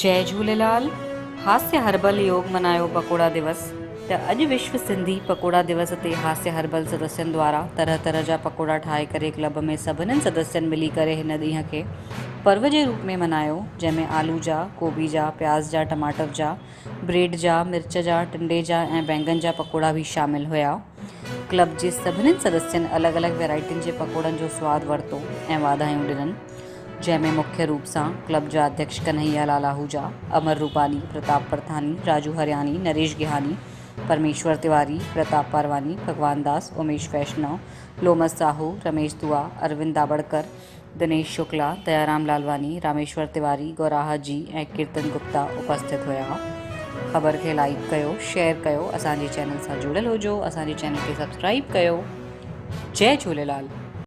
जय झूलेलाल। हास्य हर्बल योग मनायो पकोड़ा दिवस। त अॼु विश्व सिंधी पकोड़ा दिवस ते हास्य हर्बल सदस्यनि द्वारा तरह तरह जा पकोड़ा ठाहे करे क्लब में सभिनीनि सदस्यनि मिली करे हिन ॾींहं खे पर्व जे रूप में मनायो, जंहिंमें आलू जा, गोभी जा, प्याज जा, टमाटर जा, ब्रेड जा, मिर्च जा, टिंडे जा ऐं बैंगन जा पकोड़ा बि शामिल हुया। क्लब जे सभिनीनि सदस्यनि अलॻि अलॻि वैरायटियुनि जे पकोड़नि जो सवादु वरितो ऐं वाधायूं ॾिननि, जंहिंमें मुख्य रूप सां क्लब जा अध्यक्ष कन्हैया लाल आहूजा, अमर रूपानी, प्रताप परथानी, राजू हरियानी, नरेश गिहानी, परमेश्वर तिवारी, प्रताप पारवानी, भगवान दास, उमेश वैष्णव, लोमस साहू, रमेश दुआ, अरविंद दाबड़कर, दिनेश शुक्ला, दयाराम लालवानी, रामेश्वर तिवारी, गौराहा जी ऐं कीर्तन गुप्ता उपस्थित हुया। ख़बर खे लाइक कयो, शेयर कयो, असांजे चैनल सां जुड़ियल हुजो, असांजे चैनल खे सब्सक्राइब कयो। जय झूलेलाल।